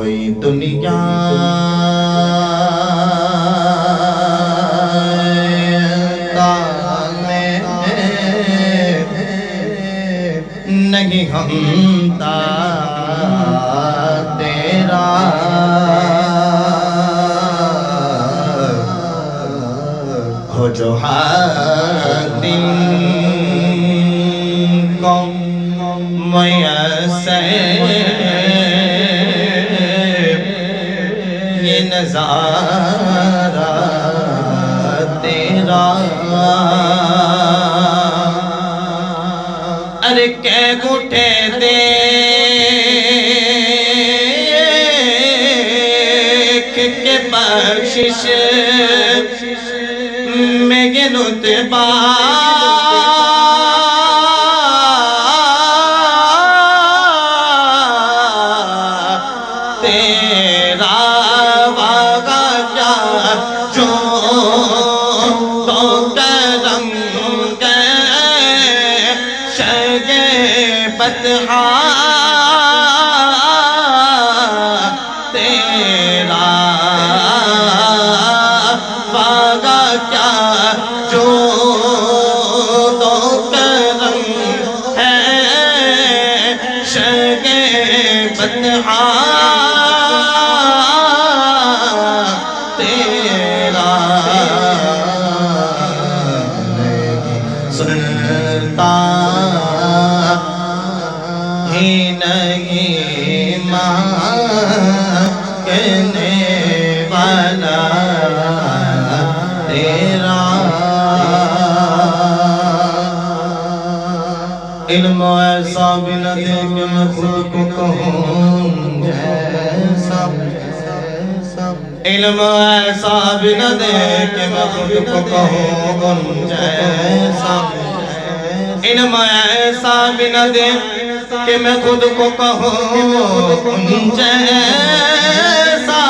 کوئی دنیا نہیں ہمتا تیرا ہو جو حاکم کو میسر یہ نظارہ تیرا ارے کہہ گھٹے دیکھ کے بخشش میں یہ رتبہ تیرا واغا کیا جو تو کرم بطحا تیرا واغا کیا جو تو کرم ہے شگ بطحا تیرا سلطان ہی نہیں مانگنے والا تیرا علم ایسا بھی نہ دے کہ میں خود کو کہوں جیسا علم ایسا بھی نہ دے کہ میں خود کو کہوں جیسا علم ایسا بھی نہ دے کہ میں خود کو کہوں جیسا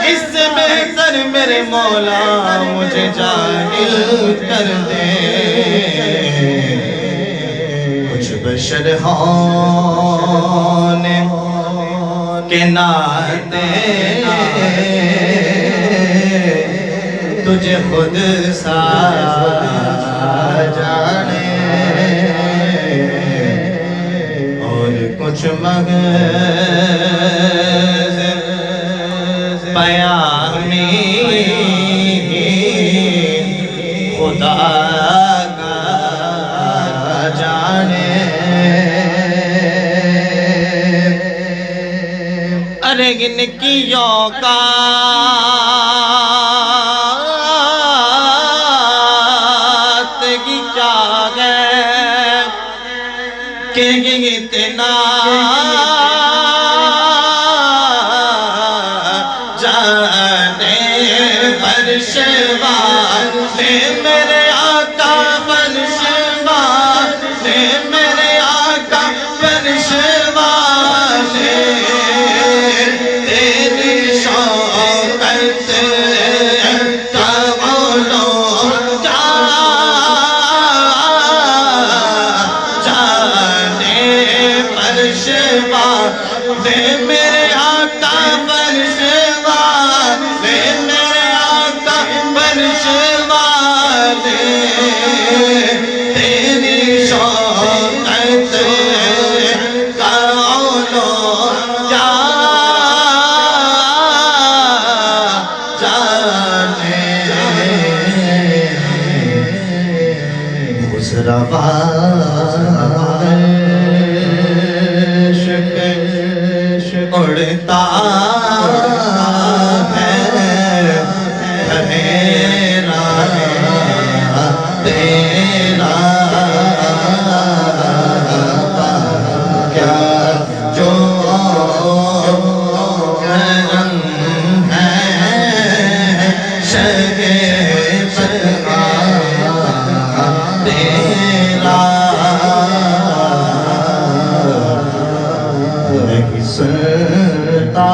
اس سے بہتر میرے مولا مجھے جاہل کر دے کچھ بشر ہونے کے ناطے تجھے خود سا جانے کچھ مغز پیامی خدا کا جانے ارے ان کی اوقات کی کیا ہے کہ اتنا جانے فرش والے میرے آقا فرش والے میرے آقا فرش والے تیری شوقت کا بولو کیا دے میرے آقا فرش والے میرے آقا فرش والے تیری شوقت کا علو کیا جانے گزروا اڑتا ہے میرا تیرا کیا جو کرم ہے شگ بطحا تیرا نہیں سنتا